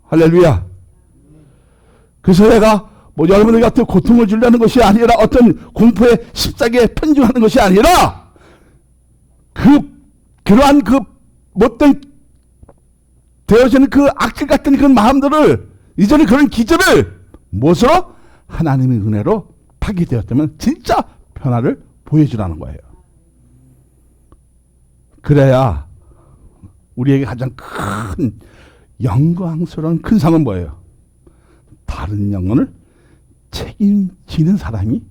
할렐루야. 그래서 내가 여러분들 같은 고통을 주려는 것이 아니라 어떤 공포의 십자가에 편중하는 것이 아니라 그러한 못된 되어지는 그 악질 같은 그런 마음들을 이전에 그런 기절을 무엇으로? 하나님의 은혜로 파괴되었다면 진짜 변화를 보여주라는 거예요. 그래야 우리에게 가장 큰 영광스러운 큰 상은 뭐예요? 다른 영혼을 책임지는 사람이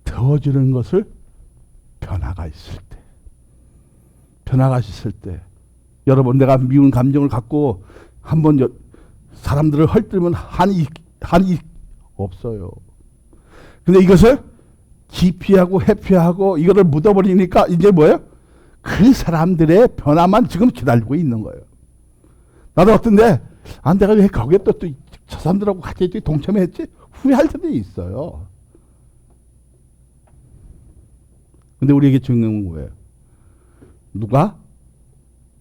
되어주는 것을 변화가 있을 때 여러분 내가 미운 감정을 갖고 한번 사람들을 헐뜯으면 한이 없어요. 근데 이것을 기피하고 회피하고 이거를 묻어버리니까 이제 뭐예요? 그 사람들의 변화만 지금 기다리고 있는 거예요. 나도 어떤데 내가 왜 거기에 또 저 사람들하고 같이 동참했지? 후회할 때도 있어요. 근데 우리에게 중요한 건 뭐예요? 누가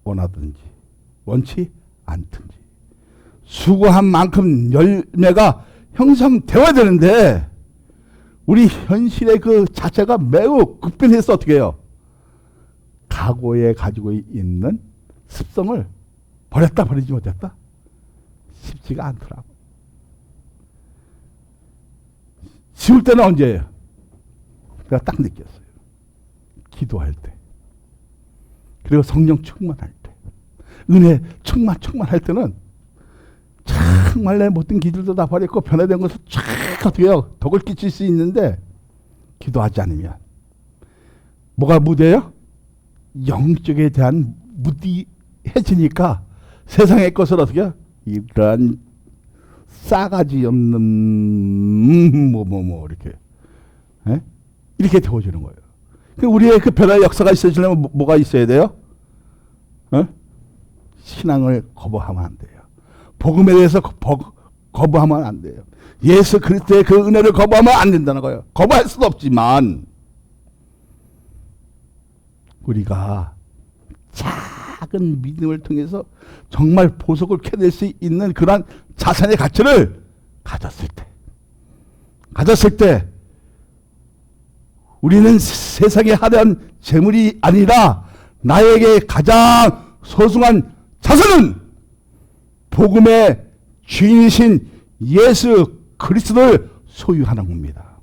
원하든지 원치 않든지 수고한 만큼 열매가 형성되어야 되는데 우리 현실의 그 자체가 매우 급변해서 어떻게 해요? 과거에 가지고 있는 습성을 버리지 못했다? 쉽지가 않더라고. 지울 때는 언제예요? 내가 딱 느꼈어요. 기도할 때. 그리고 성령 충만할 때, 은혜 충만할 때는 정말 내 모든 기질도 다 버렸고 변화된 것을 쫙 어떻게 해요? 덕을 끼칠 수 있는데 기도하지 않으면 뭐가 무뎌요? 영적에 대한 무디해지니까 세상의 것을 어떻게 해요? 이러한 싸가지 없는 이렇게 이렇게 되어지는 거예요. 우리의 그 변화의 역사가 있어지려면 뭐가 있어야 돼요? 신앙을 거부하면 안 돼요. 복음에 대해서 거부하면 안 돼요. 예수 그리스도의 그 은혜를 거부하면 안 된다는 거예요. 거부할 수도 없지만 우리가 작은 믿음을 통해서 정말 보석을 캐낼 수 있는 그러한 자산의 가치를 가졌을 때 우리는 세상의 화려한 재물이 아니라 나에게 가장 소중한 자산은 복음의 주인이신 예수 그리스도를 소유하는 겁니다.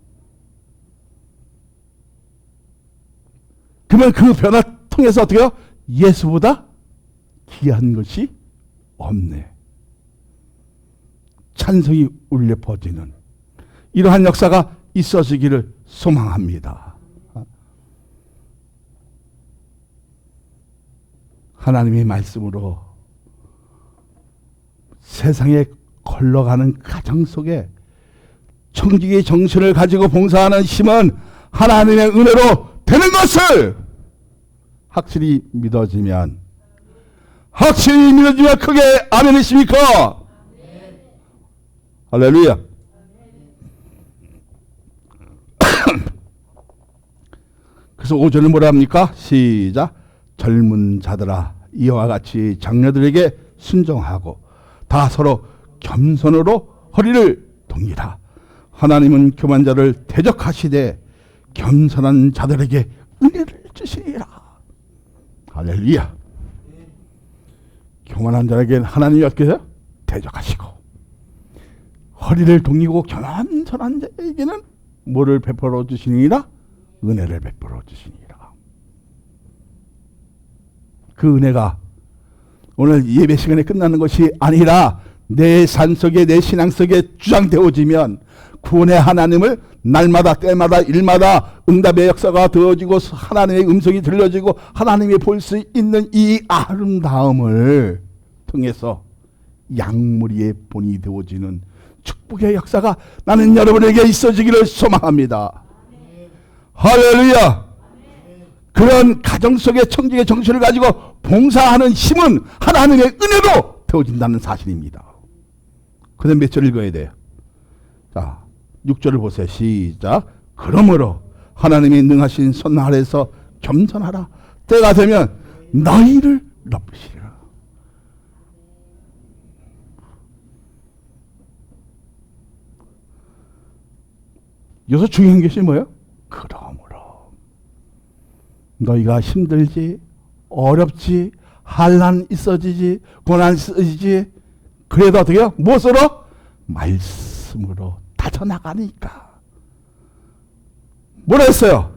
그러면 그 변화 통해서 어떻게 해요? 예수보다 귀한 것이 없네. 찬송이 울려 퍼지는 이러한 역사가 있어지기를 소망합니다. 하나님의 말씀으로 세상에 걸러가는 가정 속에 청지기의 정신을 가지고 봉사하는 힘은 하나님의 은혜로 되는 것을 확실히 믿어지면 크게 아멘이십니까? 할렐루야. 그래서 5절은 뭐라 합니까? 시작. 젊은 자들아 이와 같이 장녀들에게 순종하고 다 서로 겸손으로 허리를 동이라. 하나님은 교만자를 대적하시되 겸손한 자들에게 은혜를 주시리라. 할렐루야. 교만한 자에게는 하나님이 어떻게 해요? 대적하시고 허리를 동이고 겸손한 자에게는 뭐를 베풀어 주시니라? 은혜를 베풀어 주시니라. 그 은혜가 오늘 예배 시간에 끝나는 것이 아니라 내 삶 속에 내 신앙 속에 주장되어지면 구원의 하나님을 날마다 때마다 일마다 응답의 역사가 되어지고 하나님의 음성이 들려지고 하나님이 볼 수 있는 이 아름다움을 통해서 양무리의 본이 되어지는 축복의 역사가 나는 여러분에게 있어지기를 소망합니다. 할렐루야. 그런 가정 속에 청지기의 정신을 가지고 봉사하는 힘은 하나님의 은혜로 되어진다는 사실입니다. 그 다음 몇 절 읽어야 돼요? 자, 6절을 보세요. 시작. 그러므로 하나님이 능하신 손 아래서 겸손하라. 때가 되면 너희를 높이시리라. 여기서 중요한 것이 뭐예요? 그러므로 너희가 힘들지 어렵지 환난 있어지지 고난 있어지지 그래도 어떻게 해요? 무엇으로? 말씀으로 다져나가니까. 뭐라 했어요?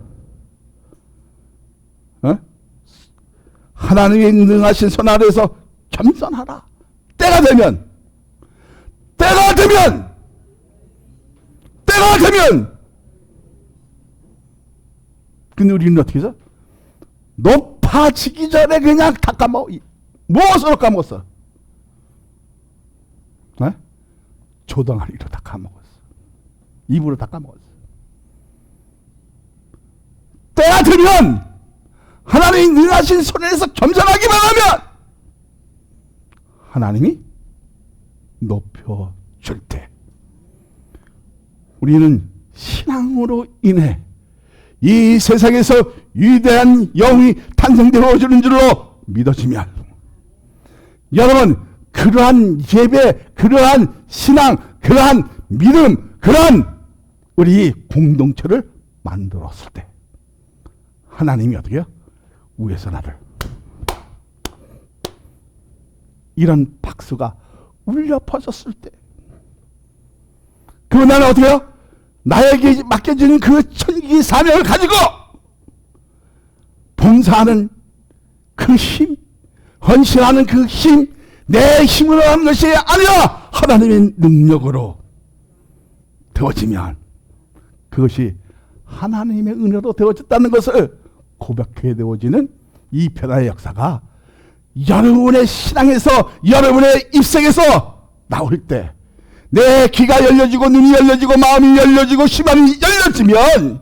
하나님의 능하신 손 아래에서 겸손하라. 때가 되면 근데 우리는 어떻게 해서? 높아지기 전에 그냥 다 까먹어. 무엇으로 까먹었어? 조덩아리로 다 까먹었어. 입으로 다 까먹었어. 때가 되면 하나님이 능하신 손에서 겸손하기만 하면 하나님이 높여줄 때 우리는 신앙으로 인해 이 세상에서 위대한 영이 탄생되어지는 줄로 믿어지면 여러분 그러한 예배, 그러한 신앙, 그러한 믿음, 그러한 우리 공동체를 만들었을 때 하나님이 어떻게 해요? 위에서 나를 이런 박수가 울려 퍼졌을 때 그 나는 어떻게 해요? 나에게 맡겨지는 그 천기 사명을 가지고 봉사하는 그 힘, 헌신하는 그 힘, 내 힘으로 하는 것이 아니라 하나님의 능력으로 되어지면 그것이 하나님의 은혜로 되어졌다는 것을 고백해 되어지는 이 변화의 역사가 여러분의 신앙에서, 여러분의 입생에서 나올 때 내 귀가 열려지고 눈이 열려지고 마음이 열려지고 심장이 열려지면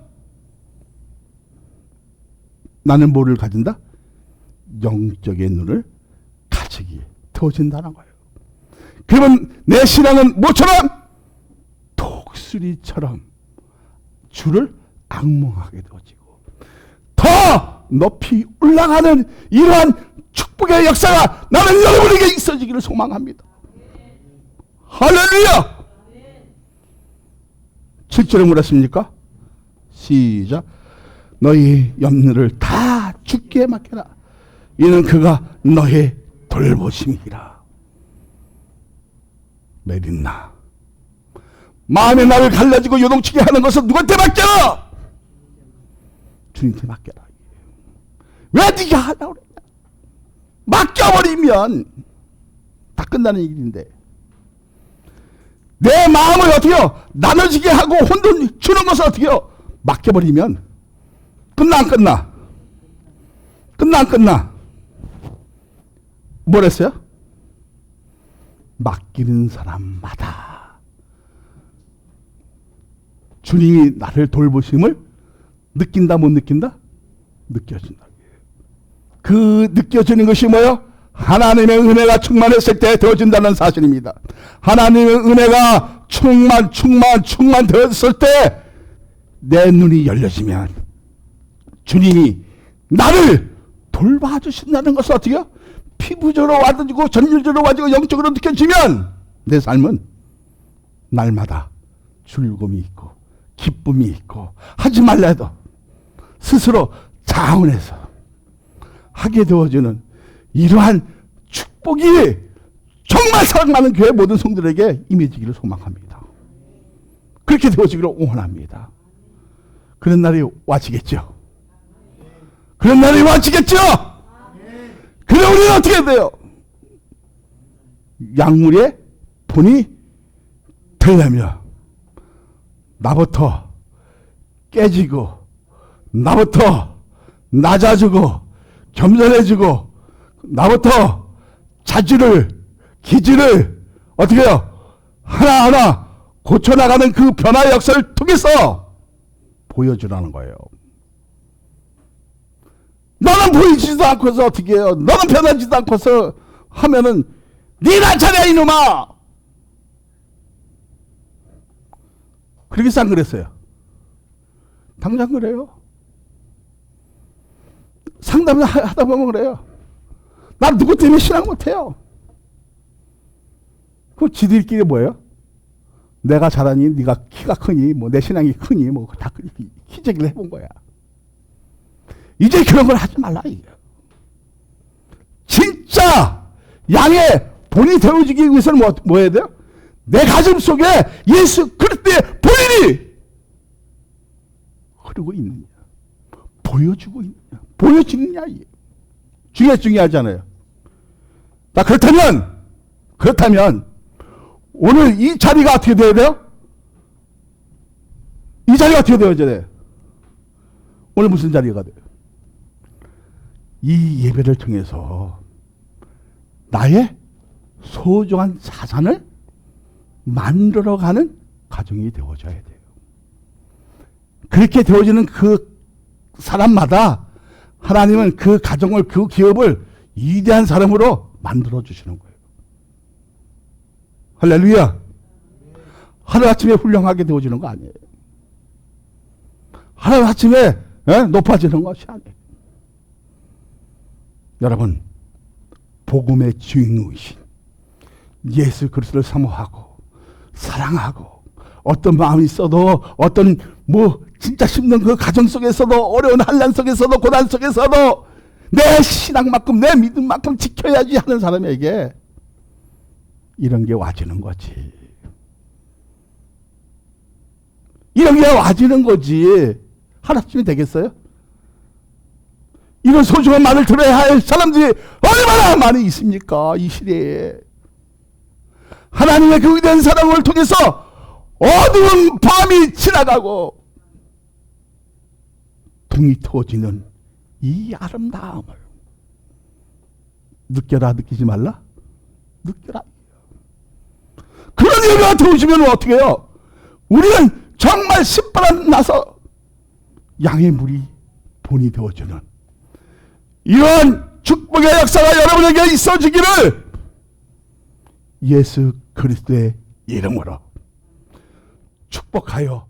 나는 뭐를 가진다? 영적인 눈을 가지게 되어진다는 거예요. 그러면 내 신앙은 뭐처럼? 독수리처럼 주를 앙몽하게 되어지고 더 높이 올라가는 이러한 축복의 역사가 나는 여러분에게 있어지기를 소망합니다. 할렐루야! 7절에 뭐라 했습니까? 시작. 너희 염려를 다 주께 맡겨라. 이는 그가 너의 돌보심이라. 메린나, 마음의 나를 갈라지고 요동치게 하는 것은 누구한테 맡겨라? 주님한테 맡겨라. 왜 네가 하라고 그래? 맡겨버리면 다 끝나는 일인데 내 마음을 어떻게요? 나눠지게 하고 혼돈 주는 것을 어떻게요? 맡겨버리면 끝나 안 끝나? 끝나 안 끝나? 뭐랬어요? 맡기는 사람마다 주님이 나를 돌보심을 느낀다 못 느낀다? 느껴진다. 그 느껴지는 것이 뭐예요? 하나님의 은혜가 충만했을 때 되어진다는 사실입니다. 하나님의 은혜가 충만 되었을 때 내 눈이 열려지면 주님이 나를 돌봐주신다는 것을 어떻게 해요? 피부적으로 와가지고 전율적으로 와가지고 영적으로 느껴지면 내 삶은 날마다 즐거움이 있고 기쁨이 있고 하지 말라 해도 스스로 자원해서 하게 되어지는 이러한 축복이 정말 사랑하는 교회 모든 성도들에게 임해지기를 소망합니다. 그렇게 되어지기를 원합니다. 그런 날이 와지겠죠. 그런 날이 와지겠죠. 그래 우리는 어떻게 돼요? 약물의 본이 되려면 나부터 깨지고 나부터 낮아지고 겸손해지고 나부터 자질을 기질을 어떻게 해요? 하나하나 고쳐나가는 그 변화의 역사를 통해서 보여주라는 거예요. 너는 보이지도 않고서 어떻게 해요? 너는 변하지도 않고서 하면은 네가 잘해 이놈아. 그러겠어 안 그랬어요? 당장 그래요. 상담을 하다 보면 그래요. 나 누구 때문에 신앙 못해요. 그 지들끼리 뭐예요? 내가 잘하니, 네가 키가 크니, 뭐 내 신앙이 크니, 뭐 다 키재기를 해본 거야. 이제 그런 걸 하지 말라 이게. 진짜 양의 본이 되어지기 위해서는 뭐 해야 돼요? 내 가슴 속에 예수 그리스도의 본인이 흐르고 있느냐, 보여주고 있느냐, 보여지느냐 이게 중요하잖아요. 자, 그렇다면 오늘 이 자리가 어떻게 되어야 돼요? 이 자리가 어떻게 되어야 돼요? 오늘 무슨 자리가 돼요? 이 예배를 통해서 나의 소중한 자산을 만들어가는 가정이 되어져야 돼요. 그렇게 되어지는 그 사람마다 하나님은 그 가정을, 그 기업을 위대한 사람으로 만들어 주시는 거예요. 할렐루야. 하루아침에 훌륭하게 되어지는 거 아니에요. 하루아침에 높아지는 것이 아니에요. 여러분, 복음의 주인공이신 예수 그리스도를 사모하고 사랑하고 어떤 마음이 있어도 어떤 진짜 힘든 그 가정 속에서도 어려운 환난 속에서도 고난 속에서도 내 신앙만큼 내 믿음만큼 지켜야지 하는 사람에게 이런 게 와지는 거지. 이런 게 와지는 거지. 하나쯤이 되겠어요? 이런 소중한 말을 들어야 할 사람들이 얼마나 많이 있습니까? 이 시대에. 하나님의 그 위대한 사랑을 통해서 어두운 밤이 지나가고 동이 터지는 이 아름다움을 느껴라, 느끼지 말라? 느껴라. 그런 예배가 들어오시면 어떻게 해요? 우리는 정말 신바람 나서 양의 물이 본이 되어주는 이러한 축복의 역사가 여러분에게 있어지기를 예수 그리스도의 이름으로 축복하여